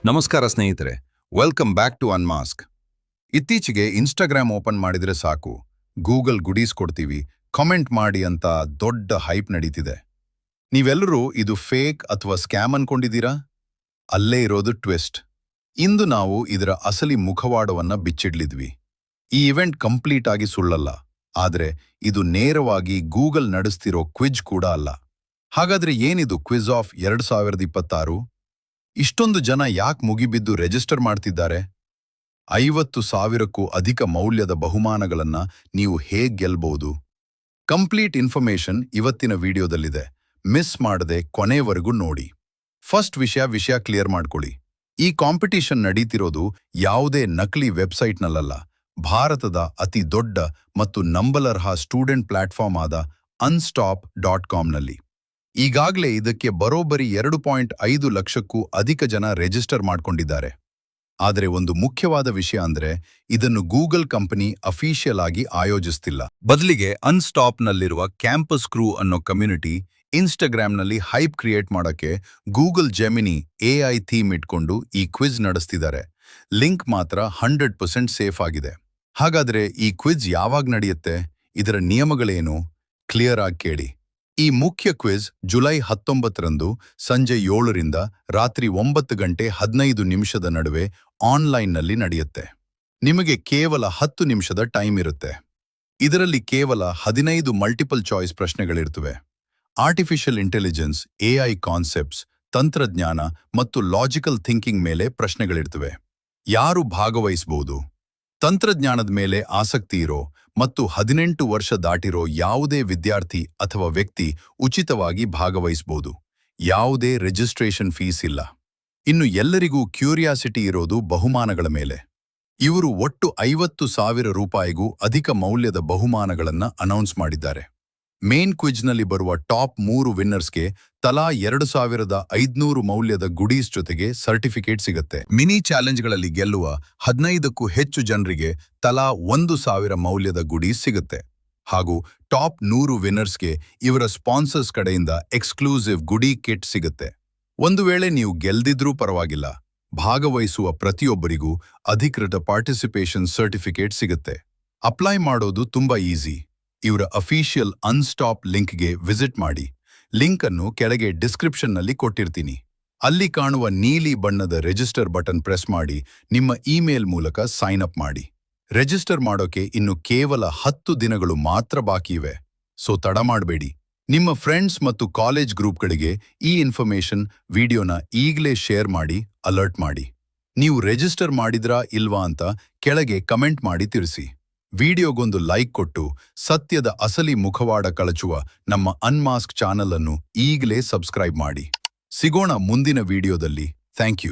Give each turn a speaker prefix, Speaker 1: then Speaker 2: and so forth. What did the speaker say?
Speaker 1: ನಮಸ್ಕಾರ ಸ್ನೇಹಿತರೆ, welcome back to ಅನ್ಮಾಸ್ಕ್. ಇತ್ತೀಚೆಗೆ ಇನ್ಸ್ಟಾಗ್ರಾಮ್ ಓಪನ್ ಮಾಡಿದ್ರೆ ಸಾಕು, ಗೂಗಲ್ ಗುಡೀಸ್ ಕೊಡ್ತೀವಿ, ಕಾಮೆಂಟ್ ಮಾಡಿ ಅಂತ ದೊಡ್ಡ ಹೈಪ್ ನಡೀತಿದೆ. ನೀವೆಲ್ಲರೂ ಇದು ಫೇಕ್ ಅಥವಾ ಸ್ಕ್ಯಾಮ್ ಅನ್ಕೊಂಡಿದ್ದೀರಾ? ಅಲ್ಲೇ ಇರೋದು ಟ್ವಿಸ್ಟ್. ಇಂದು ನಾವು ಇದರ ಅಸಲಿ ಮುಖವಾಡವನ್ನ ಬಿಚ್ಚಿಡ್ಲಿದ್ವಿ. ಈ ಇವೆಂಟ್ ಕಂಪ್ಲೀಟ್ ಆಗಿ ಸುಳ್ಳಲ್ಲ, ಆದ್ರೆ ಇದು ನೇರವಾಗಿ ಗೂಗಲ್ ನಡೆಸ್ತಿರೋ ಕ್ವಿಜ್ ಕೂಡ ಅಲ್ಲ. ಹಾಗಾದ್ರೆ ಏನಿದು ಕ್ವಿಜ್ ಆಫ್ 2026? ಇಷ್ಟೊಂದು ಜನ ಯಾಕೆ ಮುಗಿಬಿದ್ದು ರಿಜಿಸ್ಟರ್ ಮಾಡ್ತಿದ್ದಾರೆ? 50,000ಕ್ಕೂ ಅಧಿಕ ಮೌಲ್ಯದ ಬಹುಮಾನಗಳನ್ನ ನೀವು ಹೇಗೆ ಗೆಲ್ಬಹುದು? ಕಂಪ್ಲೀಟ್ ಇನ್ಫಾರ್ಮೇಶನ್ ಇವತ್ತಿನ ವಿಡಿಯೋದಲ್ಲಿದೆ. ಮಿಸ್ ಮಾಡದೆ ಕೊನೆವರೆಗೂ ನೋಡಿ. ಫಸ್ಟ್ ವಿಷಯ ಕ್ಲಿಯರ್ ಮಾಡ್ಕೊಳ್ಳಿ. ಈ ಕಾಂಪಿಟಿಷನ್ ನಡೀತಿರೋದು ಯಾವುದೇ ನಕಲಿ ವೆಬ್ಸೈಟ್ನಲ್ಲ, ಭಾರತದ ಅತಿ ದೊಡ್ಡ ಮತ್ತು ನಂಬಲರ್ಹ ಸ್ಟೂಡೆಂಟ್ ಪ್ಲಾಟ್ಫಾರ್ಮ್ ಆದ unstop.comನಲ್ಲಿ. ಈಗಾಗಲೇ ಇದಕ್ಕೆ ಬರೋಬ್ಬರಿ 2.5 ಲಕ್ಷಕ್ಕೂ ಅಧಿಕ ಜನ ರಿಜಿಸ್ಟರ್ ಮಾಡ್ಕೊಂಡಿದ್ದಾರೆ. ಆದರೆ ಒಂದು ಮುಖ್ಯವಾದ ವಿಷಯ ಅಂದ್ರೆ, ಇದನ್ನು ಗೂಗಲ್ ಕಂಪನಿ ಅಫಿಷಿಯಲ್ ಆಗಿ ಆಯೋಜಿಸ್ತಿಲ್ಲ. ಬದಲಿಗೆ ಅನ್ಸ್ಟಾಪ್ನಲ್ಲಿರುವ ಕ್ಯಾಂಪಸ್ ಕ್ರೂ ಅನ್ನೋ ಕಮ್ಯುನಿಟಿ ಇನ್ಸ್ಟಾಗ್ರಾಮ್ನಲ್ಲಿ ಹೈಪ್ ಕ್ರಿಯೇಟ್ ಮಾಡೋಕ್ಕೆ ಗೂಗಲ್ ಜೆಮಿನಿ AI ಥೀಮ್ ಇಟ್ಕೊಂಡು ಈ ಕ್ವಿಜ್ ನಡೆಸ್ತಿದ್ದಾರೆ. ಲಿಂಕ್ ಮಾತ್ರ 100% ಸೇಫ್ ಆಗಿದೆ. ಹಾಗಾದ್ರೆ ಈ ಕ್ವಿಜ್ ಯಾವಾಗ ನಡೆಯುತ್ತೆ? ಇದರ ನಿಯಮಗಳೇನು? ಕ್ಲಿಯರ್ ಆಗಿ ಕೇಳಿ. ಈ ಮುಖ್ಯ ಕ್ವಿಜ್ ಜುಲೈ 19ರಂದು ಸಂಜೆ 7ರಿಂದ ರಾತ್ರಿ 9:15 ನಡುವೆ ಆನ್ಲೈನ್ನಲ್ಲಿ ನಡೆಯುತ್ತೆ. ನಿಮಗೆ ಕೇವಲ 10 ನಿಮಿಷದ ಟೈಮ್ ಇರುತ್ತೆ. ಇದರಲ್ಲಿ ಕೇವಲ 15 ಮಲ್ಟಿಪಲ್ ಚಾಯ್ಸ್ ಪ್ರಶ್ನೆಗಳಿರ್ತವೆ. ಆರ್ಟಿಫಿಷಿಯಲ್ ಇಂಟೆಲಿಜೆನ್ಸ್, AI ಕಾನ್ಸೆಪ್ಟ್ಸ್, ತಂತ್ರಜ್ಞಾನ ಮತ್ತು ಲಾಜಿಕಲ್ ಥಿಂಕಿಂಗ್ ಮೇಲೆ ಪ್ರಶ್ನೆಗಳಿರ್ತವೆ. ಯಾರು ಭಾಗವಹಿಸಬಹುದು? ತಂತ್ರಜ್ಞಾನದ ಮೇಲೆ ಆಸಕ್ತಿ ಇರೋ ಮತ್ತು 18 ವರ್ಷ ದಾಟಿರೋ ಯಾವುದೇ ವಿದ್ಯಾರ್ಥಿ ಅಥವಾ ವ್ಯಕ್ತಿ ಉಚಿತವಾಗಿ ಭಾಗವಹಿಸಬಹುದು. ಯಾವುದೇ ರಿಜಿಸ್ಟ್ರೇಷನ್ ಫೀಸ್ ಇಲ್ಲ. ಇನ್ನು ಎಲ್ಲರಿಗೂ ಕ್ಯೂರಿಯಾಸಿಟಿ ಇರೋದು ಬಹುಮಾನಗಳ ಮೇಲೆ. ಇವರು ಒಟ್ಟು 50,000 ರೂಪಾಯಿಗೂ ಅಧಿಕ ಮೌಲ್ಯದ ಬಹುಮಾನಗಳನ್ನು ಅನೌನ್ಸ್ ಮಾಡಿದ್ದಾರೆ. ಮೇನ್ ಕ್ವಿಜ್ನಲ್ಲಿ ಬರುವ ಟಾಪ್ 3 ವಿನ್ನರ್ಸ್ಗೆ ತಲಾ 2,500 ಮೌಲ್ಯದ ಗುಡೀಸ್ ಜೊತೆಗೆ ಸರ್ಟಿಫಿಕೇಟ್ ಸಿಗುತ್ತೆ. ಮಿನಿ ಚಾಲೆಂಜ್ಗಳಲ್ಲಿ ಗೆಲ್ಲುವ 15ಕ್ಕೂ ಹೆಚ್ಚು ಜನರಿಗೆ ತಲಾ 1,000 ಮೌಲ್ಯದ ಗುಡೀಸ್ ಸಿಗುತ್ತೆ. ಹಾಗೂ ಟಾಪ್ 100 ವಿನ್ನರ್ಸ್ಗೆ ಇವರ ಸ್ಪಾನ್ಸರ್ಸ್ ಕಡೆಯಿಂದ ಎಕ್ಸ್ಕ್ಲೂಸಿವ್ ಗುಡಿ ಕಿಟ್ ಸಿಗುತ್ತೆ. ಒಂದು ವೇಳೆ ನೀವು ಗೆಲ್ದಿದ್ರೂ ಪರವಾಗಿಲ್ಲ, ಭಾಗವಹಿಸುವ ಪ್ರತಿಯೊಬ್ಬರಿಗೂ ಅಧಿಕೃತ ಪಾರ್ಟಿಸಿಪೇಷನ್ ಸರ್ಟಿಫಿಕೇಟ್ ಸಿಗುತ್ತೆ. ಅಪ್ಲೈ ಮಾಡೋದು ತುಂಬಾ ಈಸಿ. ಇವರ ಅಫಿಷಿಯಲ್ ಅನ್ಸ್ಟಾಪ್ ಲಿಂಕ್ಗೆ ವಿಸಿಟ್ ಮಾಡಿ. ಲಿಂಕ್ ಅನ್ನು ಕೆಳಗೆ ಡಿಸ್ಕ್ರಿಪ್ಷನ್ನಲ್ಲಿ ಕೊಟ್ಟಿರ್ತೀನಿ. ಅಲ್ಲಿ ಕಾಣುವ ನೀಲಿ ಬಣ್ಣದ ರಿಜಿಸ್ಟರ್ ಬಟನ್ ಪ್ರೆಸ್ ಮಾಡಿ ನಿಮ್ಮ ಇಮೇಲ್ ಮೂಲಕ ಸೈನ್ ಅಪ್ ಮಾಡಿ. ರಿಜಿಸ್ಟರ್ ಮಾಡೋಕೆ ಇನ್ನು ಕೇವಲ 10 ದಿನಗಳು ಮಾತ್ರ ಬಾಕಿ ಇವೆ. ಸೊ ತಡ ಮಾಡಬೇಡಿ. ನಿಮ್ಮ ಫ್ರೆಂಡ್ಸ್ ಮತ್ತು ಕಾಲೇಜ್ ಗ್ರೂಪ್ಗಳಿಗೆ ಈ ಇನ್ಫಾರ್ಮೇಶನ್ ವಿಡಿಯೋನ ಈಗಲೇ ಶೇರ್ ಮಾಡಿ, ಅಲರ್ಟ್ ಮಾಡಿ. ನೀವು ರಿಜಿಸ್ಟರ್ ಮಾಡಿದ್ರಾ ಇಲ್ವಾ ಅಂತ ಕೆಳಗೆ ಕಮೆಂಟ್ ಮಾಡಿ ತಿಳಿಸಿ. ವಿಡಿಯೋಗೊಂದು ಲೈಕ್ ಕೊಟ್ಟು ಸತ್ಯದ ಅಸಲಿ ಮುಖವಾಡ ಕಳಚುವ ನಮ್ಮ ಅನ್ಮಾಸ್ಕ್ ಚಾನಲ್ ಅನ್ನು ಈಗಲೇ ಸಬ್ಸ್ಕ್ರೈಬ್ ಮಾಡಿ. ಸಿಗೋಣ ಮುಂದಿನ ವಿಡಿಯೋದಲ್ಲಿ. Thank you.